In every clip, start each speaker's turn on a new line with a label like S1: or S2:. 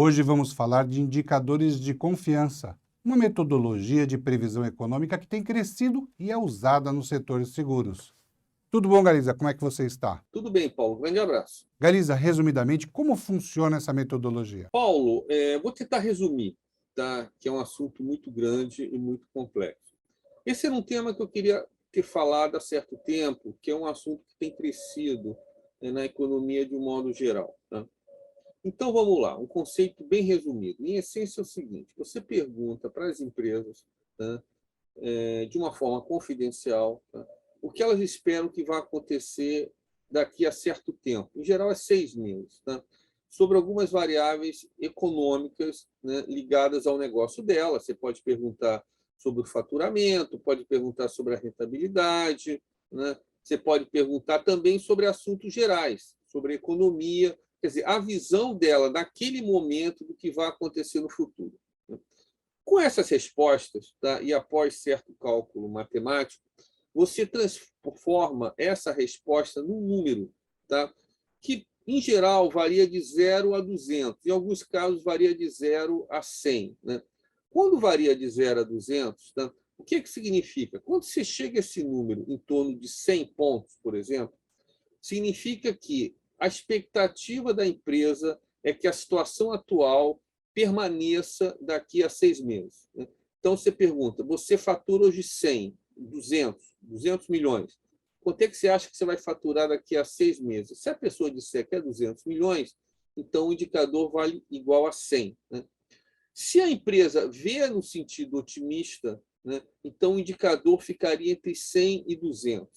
S1: Hoje vamos falar de indicadores de confiança, uma metodologia de previsão econômica que tem crescido e é usada no setor de seguros. Tudo bom, Galiza? Como é que você está?
S2: Tudo bem, Paulo. Grande abraço.
S1: Galiza, resumidamente, como funciona essa metodologia?
S2: Paulo, vou tentar resumir, tá? Que é um assunto muito grande e muito complexo. Esse era um tema que eu queria ter falado há certo tempo, que é um assunto que tem crescido, na economia de um modo geral. Tá? Então, vamos lá. Um conceito bem resumido. Em essência, é o seguinte: você pergunta para as empresas, tá? De uma forma confidencial, tá? O que elas esperam que vai acontecer daqui a certo tempo. Em geral, é 6 meses, tá? Sobre algumas variáveis econômicas, né, ligadas ao negócio dela. Você pode perguntar sobre o faturamento, pode perguntar sobre a rentabilidade, né? Você pode perguntar também sobre assuntos gerais, sobre a economia, quer dizer, a visão dela naquele momento do que vai acontecer no futuro. Né? Com essas respostas, tá, e após certo cálculo matemático, você transforma essa resposta num número, tá, que, em geral, varia de 0 a 200. Em alguns casos, varia de 0 a 100. Né? Quando varia de 0 a 200, tá, o que significa? Quando você chega a esse número em torno de 100 pontos, por exemplo, significa que a expectativa da empresa é que a situação atual permaneça daqui a 6 meses. Né? Então, você pergunta, você fatura hoje 100, 200 milhões. Quanto é que você acha que você vai faturar daqui a 6 meses? Se a pessoa disser que é 200 milhões, então o indicador vale igual a 100. Né? Se a empresa vê no sentido otimista, né, então o indicador ficaria entre 100 e 200.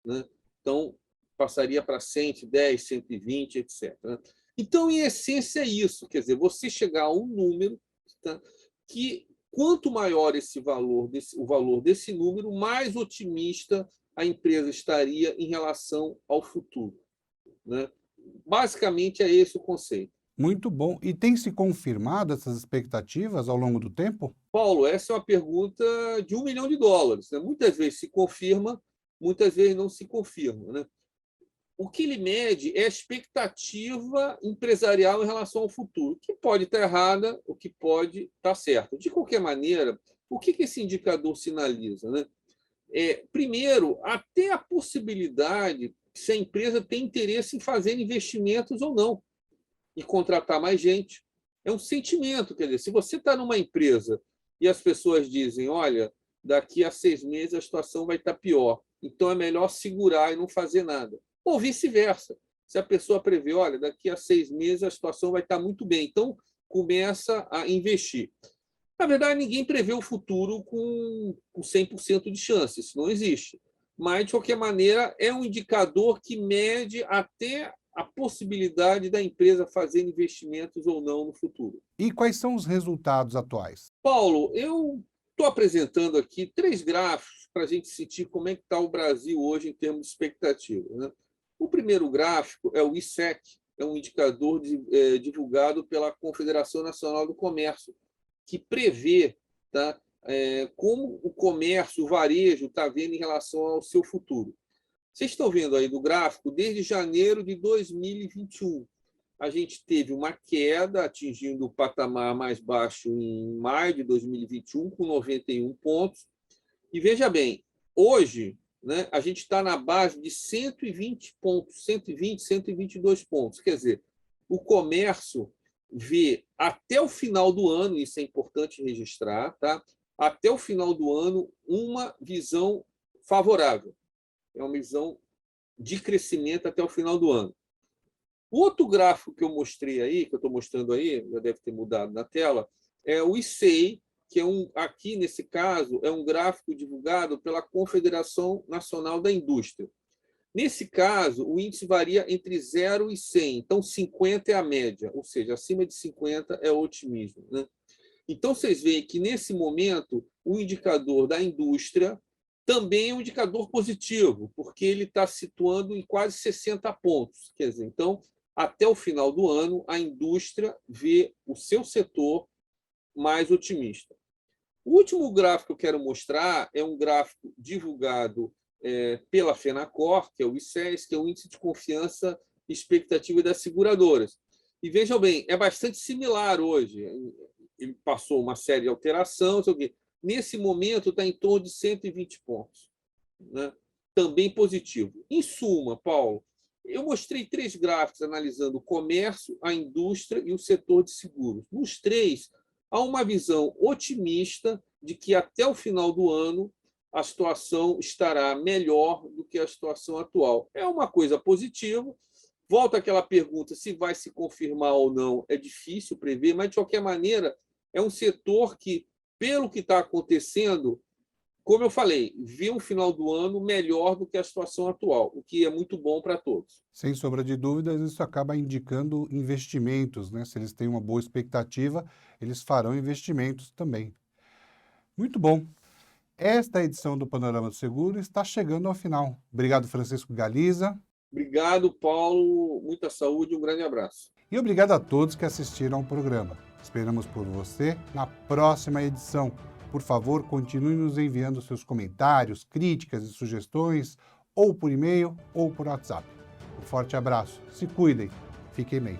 S2: Né? Então, passaria para 110, 120, etc. Então, em essência, é isso. Quer dizer, você chegar a um número, tá, que, quanto maior o valor desse número, mais otimista a empresa estaria em relação ao futuro. Né? Basicamente, é esse o conceito.
S1: Muito bom. E tem se confirmado essas expectativas ao longo do tempo?
S2: Paulo, essa é uma pergunta de US$ 1 milhão. Né? Muitas vezes se confirma, muitas vezes não se confirma. Né? O que ele mede é a expectativa empresarial em relação ao futuro, que pode estar errada, o que pode estar certo. De qualquer maneira, o que esse indicador sinaliza? Né? Primeiro, até a possibilidade se a empresa tem interesse em fazer investimentos ou não, e contratar mais gente. É um sentimento, quer dizer, se você está numa empresa e as pessoas dizem, olha, daqui a 6 meses a situação vai estar pior, então é melhor segurar e não fazer nada. Ou vice-versa. Se a pessoa prevê, olha, daqui a 6 meses a situação vai estar muito bem, então começa a investir. Na verdade, ninguém prevê o futuro com 100% de chance, isso não existe. Mas, de qualquer maneira, é um indicador que mede até a possibilidade da empresa fazer investimentos ou não no futuro.
S1: E quais são os resultados atuais?
S2: Paulo, eu estou apresentando aqui 3 gráficos para a gente sentir como é que está o Brasil hoje em termos de expectativa. Né? O primeiro gráfico é o ISEC, é um indicador divulgado pela Confederação Nacional do Comércio, que prevê, tá, como o comércio, o varejo está vendo em relação ao seu futuro. Vocês estão vendo aí do gráfico, desde janeiro de 2021, a gente teve uma queda atingindo o patamar mais baixo em maio de 2021, com 91 pontos. E veja bem, hoje, né, a gente está na base de 120 pontos, 120, 122 pontos. Quer dizer, o comércio vê até o final do ano, isso é importante registrar, tá? Até o final do ano, uma visão favorável. É uma visão de crescimento até o final do ano. O outro gráfico que eu mostrei aí, que eu estou mostrando aí, já deve ter mudado na tela, é o ICEI, que aqui nesse caso, é um gráfico divulgado pela Confederação Nacional da Indústria. Nesse caso, o índice varia entre 0 e 100, então 50 é a média, ou seja, acima de 50 é otimismo. Né? Então, vocês veem que, nesse momento, o indicador da indústria também é um indicador positivo, porque ele está situando em quase 60 pontos. Quer dizer, então, até o final do ano, a indústria vê o seu setor mais otimista. O último gráfico que eu quero mostrar é um gráfico divulgado pela FENACOR, que é o ICES, que é o Índice de Confiança e Expectativa das Seguradoras. E vejam bem, é bastante similar hoje. Ele passou uma série de alterações. Nesse momento está em torno de 120 pontos, né? Também positivo. Em suma, Paulo, eu mostrei 3 gráficos analisando o comércio, a indústria e o setor de seguros. Nos 3, há uma visão otimista de que até o final do ano a situação estará melhor do que a situação atual. É uma coisa positiva. Volta àquela pergunta, se vai se confirmar ou não, é difícil prever, mas, de qualquer maneira, é um setor que, pelo que está acontecendo, como eu falei, vê um final do ano melhor do que a situação atual, o que é muito bom para todos.
S1: Sem sombra de dúvidas, isso acaba indicando investimentos, né? Se eles têm uma boa expectativa, eles farão investimentos também. Muito bom. Esta edição do Panorama do Seguro está chegando ao final. Obrigado, Francisco Galiza.
S2: Obrigado, Paulo. Muita saúde e um grande abraço.
S1: E obrigado a todos que assistiram ao programa. Esperamos por você na próxima edição. Por favor, continue nos enviando seus comentários, críticas e sugestões, ou por e-mail ou por WhatsApp. Um forte abraço. Se cuidem. Fiquem bem.